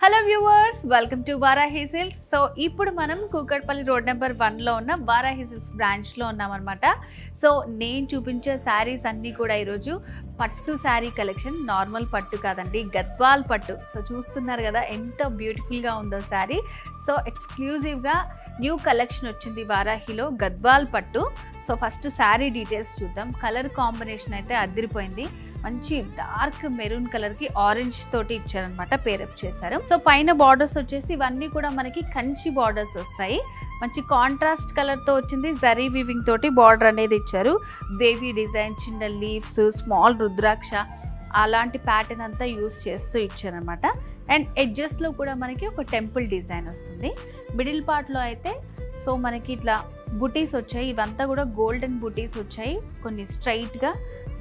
Hello viewers, welcome to Varahi silks. So ఇప్పుడు మనం Kukatpally road number 1లో ఉన్న వారాహి సిల్క్స్ బ్రాంచ్లో ఉన్నామన్నమాట. సో నేను చూపించే శారీస్ అన్నీ కూడా ఈరోజు పట్టు శారీ కలెక్షన్. నార్మల్ పట్టు కాదండి, గద్వాల్ పట్టు. సో చూస్తున్నారు కదా ఎంత బ్యూటిఫుల్గా ఉందో శారీ. సో ఎక్స్క్లూజివ్గా న్యూ కలెక్షన్ వచ్చింది వారాహిలో, గద్వాల్ పట్టు. సో ఫస్ట్ శారీ డీటెయిల్స్ చూద్దాం. కలర్ కాంబినేషన్ అయితే అదిరిపోయింది. మంచి డార్క్ మెరూన్ కలర్ కి ఆరెంజ్ తోటి ఇచ్చారనమాట, పేరప్ చేశారు. సో పైన బార్డర్స్ వచ్చేసి ఇవన్నీ కూడా మనకి కంచి బార్డర్స్ వస్తాయి. మంచి కాంట్రాస్ట్ కలర్ తో వచ్చింది. జరీ వీవింగ్ తోటి బార్డర్ అనేది ఇచ్చారు. వేవీ డిజైన్, చిన్న లీవ్స్, స్మాల్ రుద్రాక్ష అలాంటి ప్యాటర్న్ అంతా యూస్ చేస్తూ ఇచ్చారనమాట. అండ్ ఎడ్జెస్ లో కూడా మనకి ఒక టెంపుల్ డిజైన్ వస్తుంది. మిడిల్ పార్ట్ లో అయితే సో మనకి ఇట్లా బుటీస్ వచ్చాయి. ఇవంతా కూడా గోల్డెన్ బుటీస్ వచ్చాయి. కొన్ని స్ట్రైట్ గా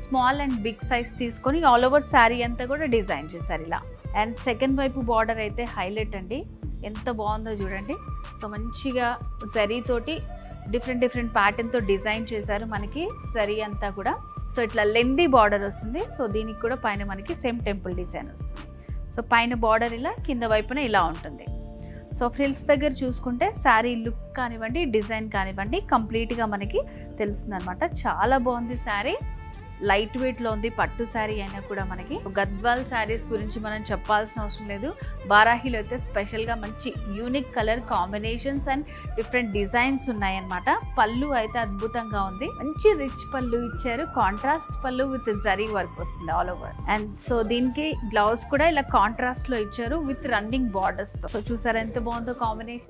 స్మాల్ అండ్ బిగ్ సైజ్ తీసుకొని ఆల్ ఓవర్ శారీ అంతా కూడా డిజైన్ చేశారు ఇలా. అండ్ సెకండ్ వైపు బార్డర్ అయితే హైలైట్ అండి, ఎంత బాగుందో చూడండి. సో మంచిగా జరీ తోటి డిఫరెంట్ ప్యాటర్న్తో డిజైన్ చేశారు మనకి జరీ అంతా కూడా. సో ఇట్లా లెందీ బార్డర్ వస్తుంది. సో దీనికి కూడా పైన మనకి సేమ్ టెంపుల్ డిజైన్ వస్తుంది. సో పైన బార్డర్ ఇలా, కింద వైపున ఇలా ఉంటుంది. సో ఫ్రిల్స్ దగ్గర చూసుకుంటే శారీ లుక్ కానివ్వండి, డిజైన్ కానివ్వండి కంప్లీట్గా మనకి తెలుస్తుంది అనమాట. చాలా బాగుంది శారీ. లైట్ వెయిట్లో ఉంది. పట్టు శారీ అయినా కూడా మనకి గద్వాల్ శారీస్ గురించి మనం చెప్పాల్సిన అవసరం లేదు. వారాహిలో అయితే స్పెషల్గా మంచి unique colour combinations and different designs ఉన్నాయన్నమాట. పళ్ళు అయితే అద్భుతంగా ఉంది. మంచి రిచ్ పళ్ళు ఇచ్చారు. కాంట్రాస్ట్ పళ్ళు విత్ జరీ వర్క్ వస్తుంది ఆల్ ఓవర్. అండ్ సో దీనికి బ్లౌజ్ కూడా ఇలా కాంట్రాస్ట్ లో ఇచ్చారు విత్ రన్నింగ్ బార్డర్స్ తో. సో చూసారా ఎంత బాగుందో కాంబినేషన్.